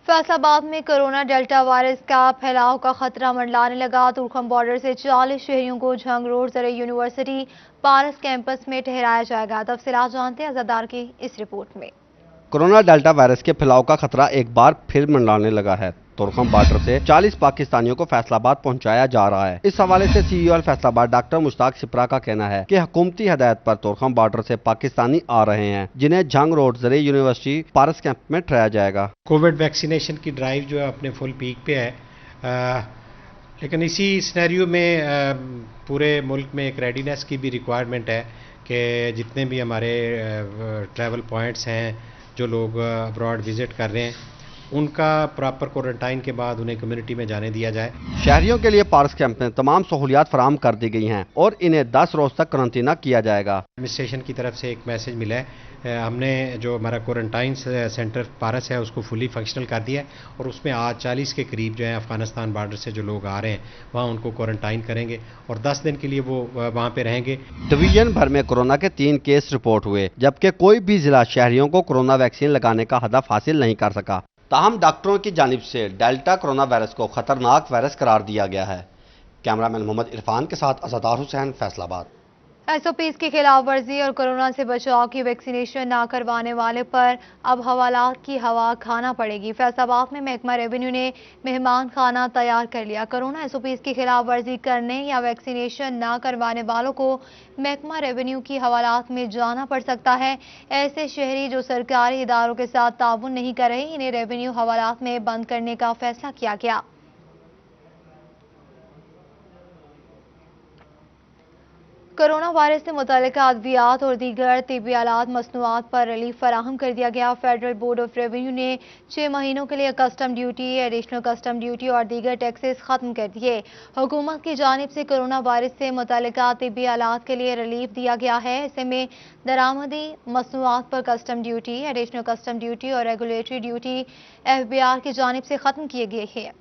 फैसला आबाद में कोरोना डेल्टा वायरस का फैलाव का खतरा मंडलाने लगा। तुर्खम बॉर्डर से 40 शहरियों को झंग रोड जरे यूनिवर्सिटी पारस कैंपस में ठहराया जाएगा। तफसीलात जानते हैं अज़ादार की इस रिपोर्ट में। कोरोना डेल्टा वायरस के फैलाव का खतरा एक बार फिर मंडराने लगा है। तुर्खम बॉर्डर से 40 पाकिस्तानियों को फैसलाबाद पहुंचाया जा रहा है। इस हवाले से सीईओ फैसलाबाद डॉक्टर मुश्ताक सिपरा का कहना है कि हुकूमती हदायत पर तुर्खम बॉर्डर से पाकिस्तानी आ रहे हैं, जिन्हें झंग रोड जरे यूनिवर्सिटी पारस कैंप में ठहराया जाएगा। कोविड वैक्सीनेशन की ड्राइव जो है अपने फुल पीक पे है, लेकिन इसी सिनेरियो में पूरे मुल्क में एक रेडीनेस की भी रिक्वायरमेंट है कि जितने भी हमारे ट्रैवल पॉइंट्स हैं, जो लोग अब्रॉड विजिट कर रहे हैं, उनका प्रॉपर क्वारंटाइन के बाद उन्हें कम्युनिटी में जाने दिया जाए। शहरियों के लिए पारस कैंप में तमाम सहूलियात फराहम कर दी गई हैं और इन्हें 10 रोज तक क्वारंटीना किया जाएगा। एडमिनिस्ट्रेशन की तरफ से एक मैसेज मिला है, हमने जो हमारा क्वारंटाइन सेंटर पारस है उसको फुली फंक्शनल कर दिया है और उसमें आज 40 के करीब जो है अफगानिस्तान बॉर्डर से जो लोग आ रहे हैं वहाँ उनको क्वारंटाइन करेंगे और 10 दिन के लिए वो वहाँ पे रहेंगे। डिवीजन भर में कोरोना के 3 केस रिपोर्ट हुए, जबकि कोई भी जिला शहरियों को कोरोना वैक्सीन लगाने का हदफ हासिल नहीं कर सका। ताहम डॉक्टरों की जानिब से डेल्टा कोरोना वायरस को खतरनाक वायरस करार दिया गया है। कैमरामैन मोहम्मद इरफान के साथ अज़ादार हुसैन, फैसलाबाद। एसओपीज की खिलाफ वर्जी और कोरोना से बचाव की वैक्सीनेशन ना करवाने वाले पर अब हवालात की हवा खाना पड़ेगी। फैसलाबाद में महकमा रेवेन्यू ने मेहमान खाना तैयार कर लिया। कोरोना एसओपीज की खिलाफ वर्जी करने या वैक्सीनेशन ना करवाने वालों को महकमा रेवेन्यू की हवालात में जाना पड़ सकता है। ऐसे शहरी जो सरकारी इदारों के साथ ताउन नहीं कर रहे, इन्हें रेवेन्यू हवालात में बंद करने का फैसला किया गया। कोरोना वायरस से मुतल्लिका अद्वियात और दीगर तिब्बी आलात मसनूआत पर रिलीफ फराहम कर दिया गया। फेडरल बोर्ड ऑफ रेवेन्यू ने 6 महीनों के लिए custom duty, additional custom duty और दीगर टैक्सेस खत्म कर दिए। हुकूमत की जानिब से कोरोना वायरस से मुतल्लिका तिब्बी आलात के लिए रिलीफ दिया गया है। ऐसे में दरामदी मसनूआत पर custom duty, additional custom duty और रेगुलेटरी ड्यूटी FBR की जानिब से खत्म किए गए हैं।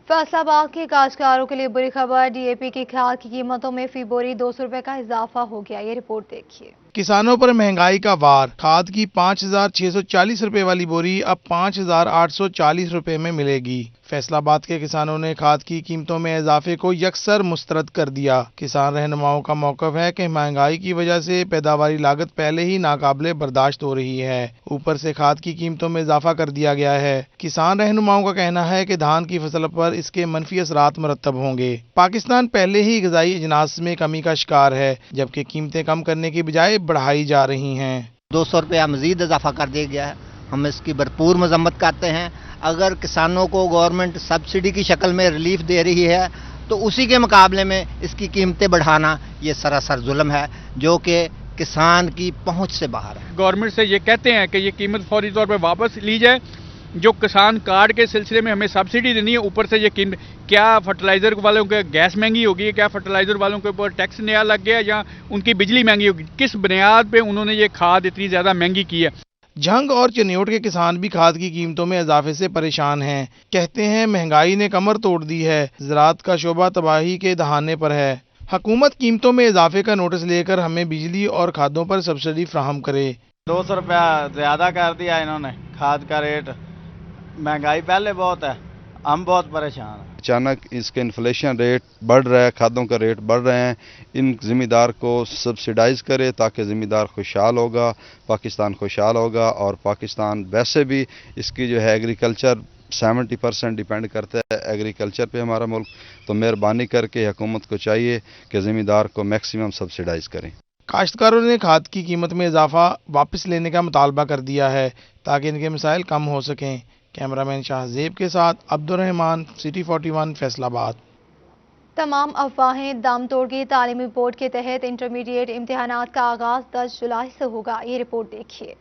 फैसलाबाद के काश्तकारों के लिए बुरी खबर, DAP की खाद की कीमतों में फी बोरी 200 रुपए का इजाफा हो गया। ये रिपोर्ट देखिए। किसानों पर महंगाई का वार। खाद की 5,640 रुपए वाली बोरी अब 5,840 रुपए में मिलेगी। फैसलाबाद के किसानों ने खाद की कीमतों में इजाफे को यकसर मुस्तरद कर दिया। किसान रहनुमाओं का मौक़िफ़ है कि महंगाई की वजह से पैदावारी लागत पहले ही नाकाबिले बर्दाश्त हो रही है, ऊपर से खाद की कीमतों में इजाफा कर दिया गया है। किसान रहनुमाओं का कहना है कि धान की फसल पर इसके मनफी असरात मुरतब होंगे। पाकिस्तान पहले ही ग़िज़ाई अजनास में कमी का शिकार है, जबकि कीमतें कम करने की बजाय बढ़ाई जा रही हैं। 200 रुपया मजीद इजाफा कर दिया गया है। हम इसकी भरपूर मजम्मत करते हैं। अगर किसानों को गवर्नमेंट सब्सिडी की शक्ल में रिलीफ दे रही है तो उसी के मुकाबले में इसकी कीमतें बढ़ाना ये सरासर जुल्म है, जो कि किसान की पहुंच से बाहर है। गवर्नमेंट से ये कहते हैं कि ये कीमत फौरी तौर पर वापस ली जाए। जो किसान कार्ड के सिलसिले में हमें सब्सिडी देनी है, ऊपर से ये कीमत, क्या फर्टिलाइज़र वालों के गैस महंगी होगी, क्या फर्टिलाइज़र वालों के ऊपर टैक्स नया लग गया, या उनकी बिजली महंगी होगी, किस बुनियाद पे उन्होंने ये खाद इतनी ज़्यादा महंगी की है। झंग और चनियोट के किसान भी खाद की कीमतों में इजाफे से परेशान हैं। कहते हैं महंगाई ने कमर तोड़ दी है, ज़राअत का शोबा तबाही के दहाने पर है। हुकूमत कीमतों में इजाफे का नोटिस लेकर हमें बिजली और खादों पर सब्सिडी फ्राहम करे। 200 रुपया ज़्यादा कर दिया इन्होंने खाद का रेट। महंगाई पहले बहुत है, हम बहुत परेशान हैं। अचानक इसके इन्फ्लेशन रेट बढ़ रहा है, खादों का रेट बढ़ रहे हैं। इन ज़िम्मेदार को सब्सिडाइज़ करे ताकि ज़िम्मेदार खुशहाल होगा, पाकिस्तान खुशहाल होगा। और पाकिस्तान वैसे भी इसकी जो है एग्रीकल्चर 70% डिपेंड करता है एग्रीकल्चर पे हमारा मुल्क। तो मेहरबानी करके हुकूमत को चाहिए कि ज़िम्मेदार को मैक्सिमम सब्सिडाइज़ करें। काश्तकारों ने खाद की कीमत में इजाफा वापस लेने का मुतालबा कर दिया है ताकि इनके मसाइल कम हो सकें। कैमरामैन शाहजेब के साथ अब्दुर्रहमान, सिटी 41, फैसलाबाद। तमाम अफवाहें दम तोड़ गई। तालीमी बोर्ड के तहत इंटरमीडिएट इम्तिहानात का आगाज 10 जुलाई से होगा। ये रिपोर्ट देखिए।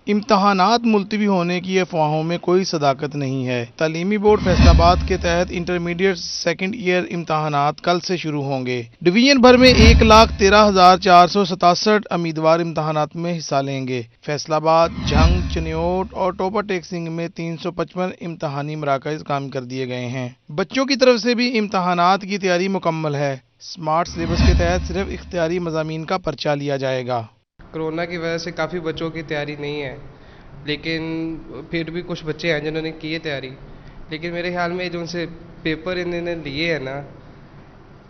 इम्तहानात मुलतवी होने की अफवाहों में कोई सदाकत नहीं है। तालीमी बोर्ड फैसलाबाद के तहत इंटरमीडिएट सेकंड ईयर इम्तहानात कल से शुरू होंगे। डिवीजन भर में 1,13,467 उम्मीदवार इम्तहानात में हिस्सा लेंगे। फैसलाबाद, झंग, चनियोट और टोपा टेक्सिंग में 355 इम्तहानी मराकज़ काम कर दिए गए हैं। बच्चों की तरफ से भी इम्तहानात की तैयारी मुकम्मल है। स्मार्ट सिलेबस के तहत सिर्फ इख्तियारी मज़ामीन का पर्चा लिया जाएगा। कोरोना की वजह से काफ़ी बच्चों की तैयारी नहीं है, लेकिन फिर भी कुछ बच्चे हैं जिन्होंने की है तैयारी। लेकिन मेरे ख्याल में जो उनसे पेपर इन्होंने लिए हैं ना,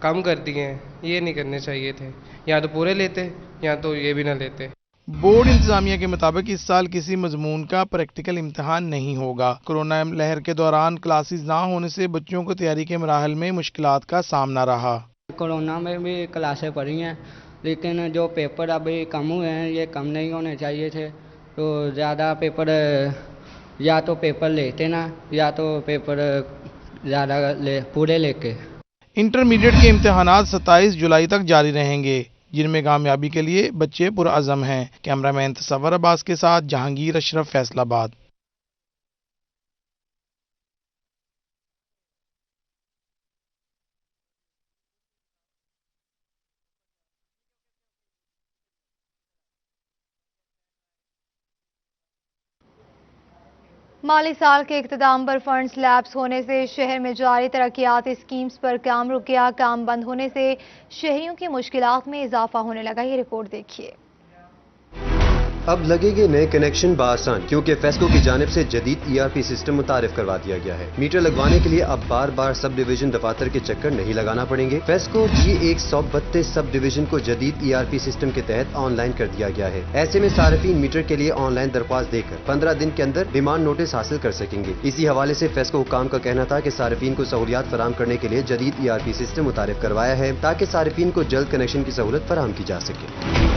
कम कर दिए हैं, ये नहीं करने चाहिए थे। या तो पूरे लेते या तो ये भी ना लेते। बोर्ड इंतजामिया के मुताबिक इस साल किसी मजमून का प्रैक्टिकल इम्तिहान नहीं होगा। कोरोना लहर के दौरान क्लासेस ना होने से बच्चों को तैयारी के मराहल में मुश्किलात का सामना रहा। कोरोना में भी क्लासें पढ़ी हैं, लेकिन जो पेपर अभी कम हुए हैं ये कम नहीं होने चाहिए थे। तो ज़्यादा पेपर या तो पेपर लेते ना, या तो पेपर ज़्यादा पूरे लेके। इंटरमीडिएट के इम्तिहानात 27 जुलाई तक जारी रहेंगे, जिनमें कामयाबी के लिए बच्चे पुरअज़म हैं। कैमरामैन तसव्वुर अब्बास के साथ जहांगीर अशरफ, फैसलाबाद। माली साल के इख्तिताम पर फंड्स लैप्स होने से शहर में जारी तरक्याती स्कीम्स पर काम रुक गया। काम बंद होने से शहरियों की मुश्किलात में इजाफा होने लगा। ये रिपोर्ट देखिए। अब लगेंगे नए कनेक्शन बाआसान, क्योंकि फेस्को की जानिब से जदीद ERP सिस्टम मुतारिफ करवा दिया गया है। मीटर लगवाने के लिए अब बार बार सब डिवीजन दफातर के चक्कर नहीं लगाना पड़ेंगे। फेस्को G132 सब डिवीजन को जदीद ERP सिस्टम के तहत ऑनलाइन कर दिया गया है। ऐसे में सार्फिन मीटर के लिए ऑनलाइन दरख्वास्त देकर 15 दिन के अंदर डिमांड नोटिस हासिल कर सकेंगे। इसी हवाले से फेस्को हुकाम का कहना था कि सार्फिन को सहूलियात फराहम करने के लिए जदीद ERP सिस्टम मुतारिफ करवाया है, ताकि सार्फिन को जल्द कनेक्शन की सहूलत फराहम की जा सके।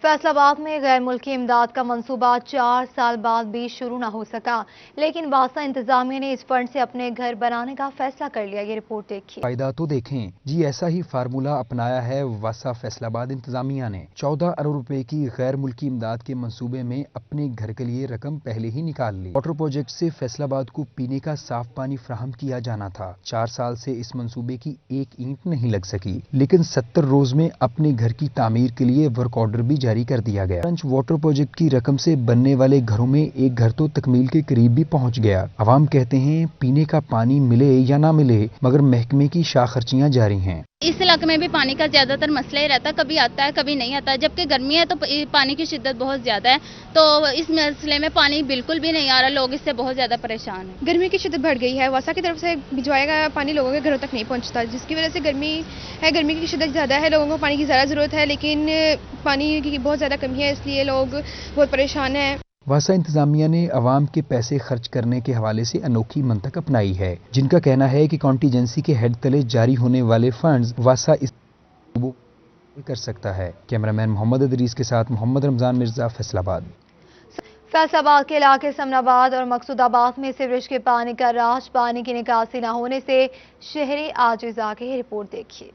फैसलाबाद में गैर मुल्की इमदाद का मंसूबा 4 साल बाद भी शुरू न हो सका, लेकिन वासा इंतजामिया ने इस फंड से अपने घर बनाने का फैसला कर लिया। ये रिपोर्ट देखिए। फायदा तो देखें जी, ऐसा ही फार्मूला अपनाया है वासा फैसलाबाद इंतजामिया ने। 14 अरब रुपए की गैर मुल्की इमदाद के मंसूबे में अपने घर के लिए रकम पहले ही निकाल ली। वाटर प्रोजेक्ट से फैसलाबाद को पीने का साफ पानी फराहम किया जाना था। 4 साल से इस मंसूबे की एक ईंट नहीं लग सकी, लेकिन 70 रोज में अपने घर की तामीर के लिए वर्क ऑर्डर भी जारी कर दिया गया। वाटर प्रोजेक्ट की रकम से बनने वाले घरों में एक घर तो तकमील के करीब भी पहुंच गया। अवाम कहते हैं पीने का पानी मिले या ना मिले, मगर महकमे की शाखर्चियां जारी हैं। इस इलाके में भी पानी का ज्यादातर मसला ही रहता है, कभी आता है कभी नहीं आता। जबकि गर्मी है तो पानी की शिद्दत बहुत ज्यादा है, तो इस मसले में पानी बिल्कुल भी नहीं आ रहा। लोग इससे बहुत ज्यादा परेशान हैं। गर्मी की शिद्दत बढ़ गई है, वासा की तरफ से भिजवाया गया पानी लोगों के घरों तक नहीं पहुंचता, जिसकी वजह से गर्मी की शिद्दत ज्यादा है। लोगों को पानी की ज्यादा जरूरत है, लेकिन पानी की बहुत ज्यादा कमी है, इसलिए लोग बहुत परेशान हैं। वासा इंतजामिया ने अवाम के पैसे खर्च करने के हवाले से अनोखी मंतक अपनाई है, जिनका कहना है कि कॉन्टीजेंसी के हेड तले जारी होने वाले फंड्स वासा इस कर सकता है। कैमरामैन मोहम्मद अदरीस के साथ मोहम्मद रमजान मिर्जा, फैसलाबाद। फैसलाबाद के इलाके समनाबाद और मकसूदाबाद में सीवरेज के पानी का राज, पानी की निकासी न होने से शहरी आजिज आ गए। रिपोर्ट देखिए।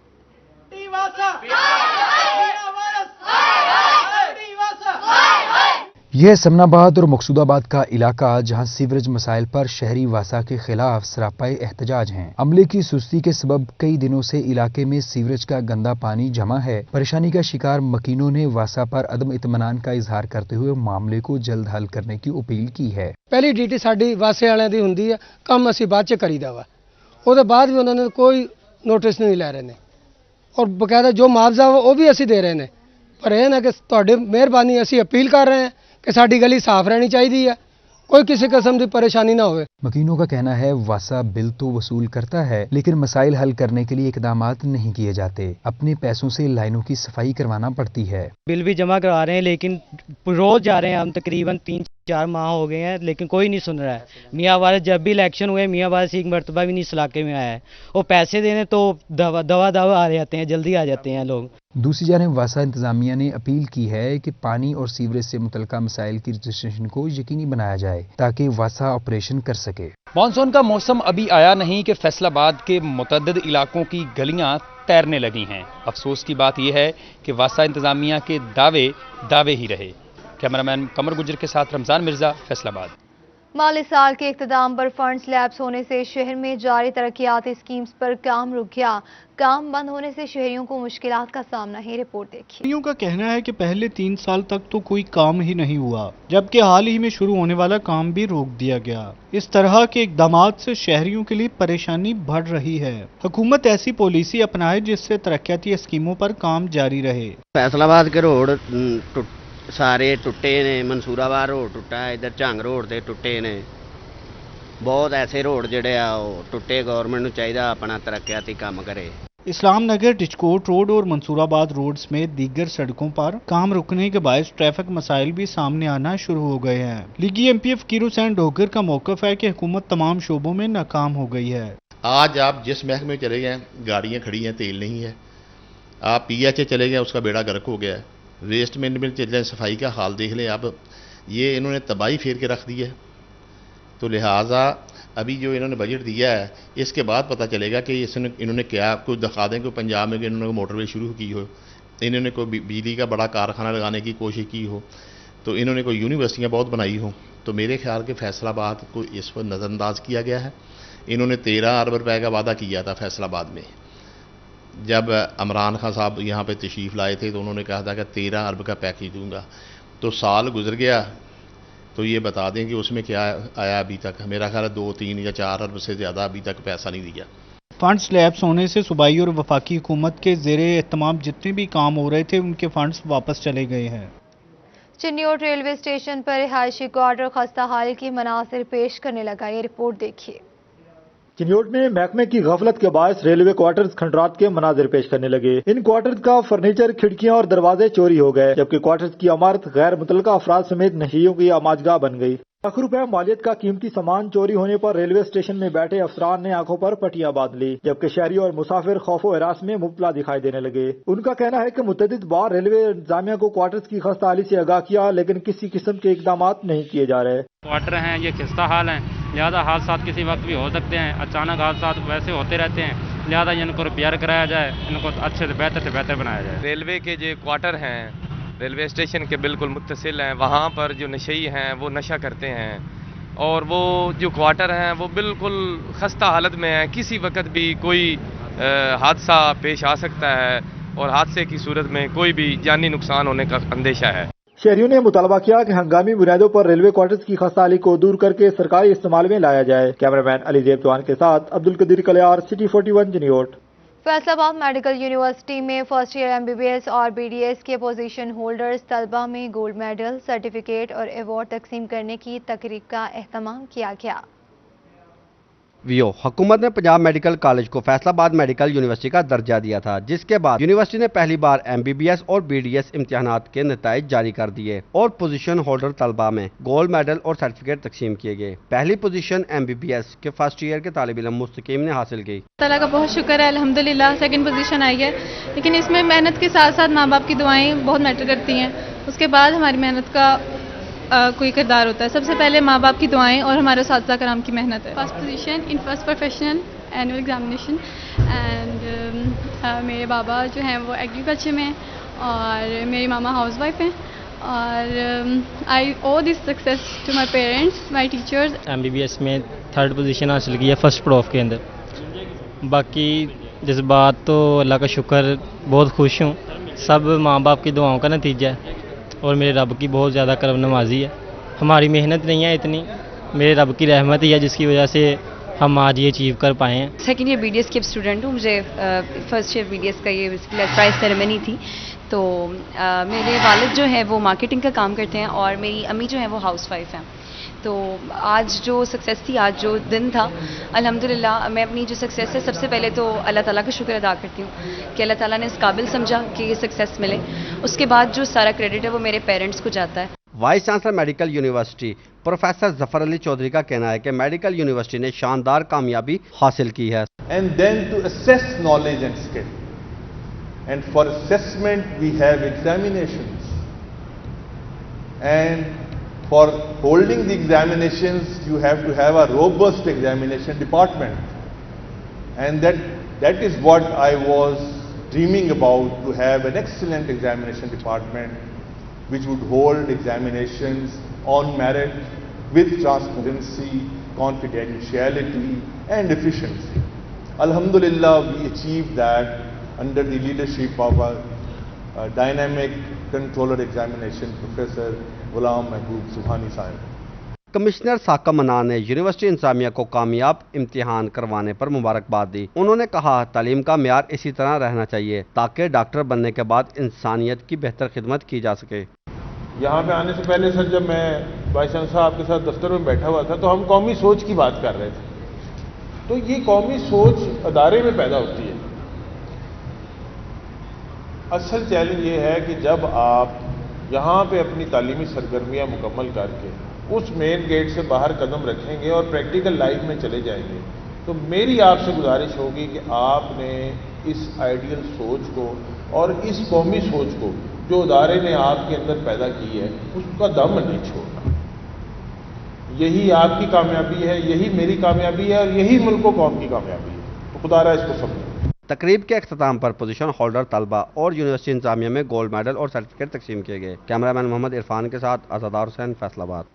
यह समनाबाद और मकसूदाबाद का इलाका जहां सीवरेज मसाइल पर शहरी वासा के खिलाफ सरापाई एहतजाज हैं। अमले की सुस्ती के सबब कई दिनों से इलाके में सीवरेज का गंदा पानी जमा है। परेशानी का शिकार मकीनों ने वासा पर अदम इत्मीनान का इजहार करते हुए मामले को जल्द हल करने की अपील की है। पहली ड्यूटी साडी वासे वालियां दी हुंदी है, काम असीं बाद च करीदा वा, ਉਹਦੇ बाद भी उन्होंने कोई नोटिस नहीं लै रहे ने, और बकायदा जो मुआवजा वो भी असीं दे रहे ने। पर यह ना कि तुहाडी मेहरबानी असीं अपील कर रहे हैं कि साडी गली साफ रहनी चाहिए है, कोई किसी किस्म की परेशानी ना हो। मकीनों का कहना है वासा बिल तो वसूल करता है, लेकिन मसाइल हल करने के लिए इकदामात नहीं किए जाते। अपने पैसों से लाइनों की सफाई करवाना पड़ती है। बिल भी जमा करवा रहे हैं, लेकिन रोज जा रहे हैं हम, तकरीबन 3-4 माह हो गए हैं, लेकिन कोई नहीं सुन रहा है। मियाँ वाले जब भी इलेक्शन हुए, मियाँ वाले से एक मरतबा भी नहीं इस इलाके में आया है। वो पैसे देने तो दवा आ जाते हैं, जल्दी आ जाते हैं लोग। दूसरी जानिब वासा इंतजामिया ने अपील की है कि पानी और सीवरेज से मुतल्लिका मसाइल की रजिस्ट्रेशन को यकीनी बनाया जाए, ताकि वासा ऑपरेशन कर सके। मानसून का मौसम अभी आया नहीं कि फैसलाबाद के मुतअद्दिद इलाकों की गलियां तैरने लगी हैं। अफसोस की बात यह है कि वासा इंतजामिया के दावे ही रहे। कैमरामैन कमर गुजर के साथ रमजान मिर्जा, फैसलाबाद। माली साल के इख्तिताम पर फंड्स लैप्स होने से शहर में जारी तरक्याती स्कीम्स पर काम रुक गया। काम बंद होने से शहरियों को मुश्किलात का सामना है। रिपोर्ट देखिए। शहरियों का कहना है कि पहले 3 साल तक तो कोई काम ही नहीं हुआ, जबकि हाल ही में शुरू होने वाला काम भी रोक दिया गया। इस तरह के इकदामात से शहरियों के लिए परेशानी बढ़ रही है। हुकूमत ऐसी पॉलिसी अपनाए जिससे तरक्याती स्कीमों पर काम जारी रहे। फैसलाबाद के रोड सारे टुटे ने, मंसूराबाद रोड टुटा है, इधर झंग रोड से टुटे ने, बहुत ऐसे रोड जड़े आ टुटे। गवर्नमेंट नूं चाहिए अपना तरक्याती काम करे। इस्लाम नगर, डिचकोट रोड और मंसूराबाद रोड समेत दीगर सड़कों पर काम रुकने के बायस ट्रैफिक मसाइल भी सामने आना शुरू हो गए हैं। लीगी MP फकीर हुसैन डोगर का मौक़िफ़ है कि हुकूमत तमाम शोबों में नाकाम हो गई है। आज आप जिस महकमे में चले गए, गाड़ियाँ खड़ी हैं, तेल नहीं है। आप PHA चले गए, उसका बेड़ा गर्क हो गया है। वेस्ट मैनेजमेंट चले जाए, सफाई का हाल देख लें। अब ये इन्होंने तबाही फेर के रख दी है। तो लिहाजा अभी जो इन्होंने बजट दिया है, इसके बाद पता चलेगा कि इन्होंने क्या कुछ दिखा दें। कोई पंजाब में इन्होंने मोटरवे शुरू की हो, इन्होंने कोई बिजली का बड़ा कारखाना लगाने की कोशिश की हो, तो इन्होंने कोई यूनिवर्सिटियाँ बहुत बनाई हो। तो मेरे ख्याल के फैसलाबाद को इस पर नज़रअंदाज किया गया है। इन्होंने 13 अरब रुपए का वादा किया था फैसलाबाद में। जब इमरान खान साहब यहाँ पे तशरीफ़ लाए थे तो उन्होंने कहा था कि 13 अरब का पैकेज दूंगा। तो साल गुजर गया, तो ये बता दें कि उसमें क्या आया अभी तक। मेरा ख्याल है 2, 3 या 4 अरब से ज़्यादा अभी तक पैसा नहीं दिया। फंड्स लैप्स होने से सूबाई और वफाकी हुकूमत के ज़ेरे एहतमाम जितने भी काम हो रहे थे उनके फंड्स वापस चले गए हैं। चिन्योट रेलवे स्टेशन पर रिहायशी क्वार्टर खस्ता हाल की मनासिर पेश करने लगा। ये रिपोर्ट देखिए। चिन्योट में महकमे की गफलत के बायस रेलवे क्वार्टर्स खंडरात के मनाजिर पेश करने लगे। इन क्वार्टर्स का फर्नीचर, खिड़कियां और दरवाजे चोरी हो गए, जबकि क्वार्टर्स की इमारत गैर मुतल्लका अफराद समेत नशियों की आमाजगाह बन गई। लाखों रुपए मालियत का कीमती सामान चोरी होने पर रेलवे स्टेशन में बैठे अफसरान ने आंखों पर पट्टियां बांध ली, जबकि शहरी और मुसाफिर खौफो हिरास में मुब्तला दिखाई देने लगे। उनका कहना है कि मुतअद्दिद बार रेलवे इंतजामिया को क्वार्टर्स की खस्ता हाली से आगाह किया, लेकिन किसी किस्म के इकदाम नहीं किए जा रहे। क्वार्टर हैं, ये खस्ता हाल है, लिहाजा हादसा किसी वक्त भी हो सकते हैं। अचानक हादसा वैसे होते रहते हैं, लिहाजा इनको रिपेयर कराया जाए, इनको अच्छे से बेहतर बनाया जाए। रेलवे के जो क्वार्टर हैं रेलवे स्टेशन के बिल्कुल मुत्तसिल हैं, वहाँ पर जो नशई हैं वो नशा करते हैं, और वो जो क्वार्टर हैं वो बिल्कुल खस्ता हालत में है। किसी वक्त भी कोई हादसा पेश आ सकता है, और हादसे की सूरत में कोई भी जानी नुकसान होने का अंदेशा है। शहरियों ने मुतालबा किया कि हंगामी बुनियादों पर रेलवे क्वार्टर्स की खस्ताहाली को दूर करके सरकारी इस्तेमाल में लाया जाए। कैमरामैन अली जेबतवान के साथ Abdul Qadir Kalyar, city 41 Chiniot. Faisalabad medical university में फर्स्ट ईयर MBBS और BDS के पोजीशन होल्डर्स तलबा में गोल्ड मेडल, सर्टिफिकेट और अवार्ड तकसीम करने की तकरीब का एहतमाम किया गया। हुकूमत ने पंजाब मेडिकल कॉलेज को फैसलाबाद मेडिकल यूनिवर्सिटी का दर्जा दिया था, जिसके बाद यूनिवर्सिटी ने पहली बार MBBS और BDS इम्तिहानात के नताइज जारी कर दिए और पोजीशन होल्डर तलबा में गोल्ड मेडल और सर्टिफिकेट तकसीम किए गए। पहली पोजीशन MBBS के फर्स्ट ईयर के तालिब इल्म मुस्तकीम ने हासिल की। ताला का बहुत शुक्र है, अल्हम्दुलिल्लाह सेकंड पोजीशन आई है। लेकिन इसमें मेहनत के साथ साथ माँ बाप की दुआएं बहुत मैटर करती हैं। उसके बाद हमारी मेहनत का कोई किरदार होता है। सबसे पहले माँ बाप की दुआएं और हमारे साथिया कराम की मेहनत है। First position in first professional annual examination and मेरे बाबा जो हैं वो एग्रीकल्चर में और मेरी मामा हाउस वाइफ हैं, और I owe this success to my parents, my teachers. MBBS में थर्ड पोजीशन हासिल की है फर्स्ट प्रोफ के अंदर। बाकी जज्बात तो अल्लाह का शुक्र, बहुत खुश हूँ। सब माँ बाप की दुआओं का नतीजा है और मेरे रब की बहुत ज़्यादा करम नवाजी है। हमारी मेहनत नहीं है इतनी, मेरे रब की रहमत ही है जिसकी वजह से हम आज ये अचीव कर पाए हैं। सेकेंड ईयर BDS की स्टूडेंट हूँ। मुझे फर्स्ट ईयर BDS का ये प्राइज सेरेमनी थी। तो मेरे वालिद जो है वो मार्केटिंग का काम करते हैं और मेरी अम्मी जो है वो हाउस वाइफ हैं। तो आज जो सक्सेस थी, आज जो दिन था, अल्हम्दुलिल्लाह मैं अपनी जो सक्सेस है सबसे पहले तो अल्लाह ताला का शुक्र अदा करती हूँ कि अल्लाह ताला ने इस काबिल समझा कि ये सक्सेस मिले। उसके बाद जो सारा क्रेडिट है वो मेरे पेरेंट्स को जाता है। Vice chancellor medical university professor Zafar Ali Chaudhry का कहना है कि मेडिकल यूनिवर्सिटी ने शानदार कामयाबी हासिल की है। And then to assess knowledge and skill, and for assessment we have examinations, and for holding the examinations you have to have a robust examination department, and that is what I was dreaming about, to have an excellent examination department which would hold examinations on merit with transparency, confidentiality and efficiency. Alhamdulillah, we achieved that under the leadership of our dynamic controller examination Professor Ghulam Mahboob Subhani Sahib. Commissioner साकब मनान ने university इंतजामिया को कामयाब इम्तिहान करवाने पर मुबारकबाद दी। उन्होंने कहा तालीम का म्यार इसी तरह रहना चाहिए ताकि डॉक्टर बनने के बाद इंसानियत की बेहतर खिदमत की जा सके। यहाँ पे आने से पहले सर, जब मैं वाइस चांसलर साहब के साथ दफ्तर में बैठा हुआ था तो हम कौमी सोच की बात कर रहे थे। तो ये कौमी सोच अदारे में पैदा होती है। असल चैलेंज ये है कि जब आप यहाँ पे अपनी तालीमी सरगर्मियाँ मुकम्मल करके उस मेन गेट से बाहर कदम रखेंगे और प्रैक्टिकल लाइफ में चले जाएंगे, तो मेरी आपसे गुजारिश होगी कि आपने इस आइडियल सोच को और इस कौमी सोच को जो अदारे ने आपके अंदर पैदा की है उसका दम नहीं छोड़ना। यही आपकी कामयाबी है, यही मेरी कामयाबी है और यही मुल्क व कौम की कामयाबी है। तो खुदा रहा इसको समझें। तकरीब के अख्ताम पर पोजीशन होल्डर तलबा और यूनिवर्सिटी इंतजामिया में गोल्ड मेडल और सर्टिफिकेट तकसीम किए गए। कैमरामैन मोहम्मद इरफान के साथ आज़ादार हुसैन, फैसलाबाद।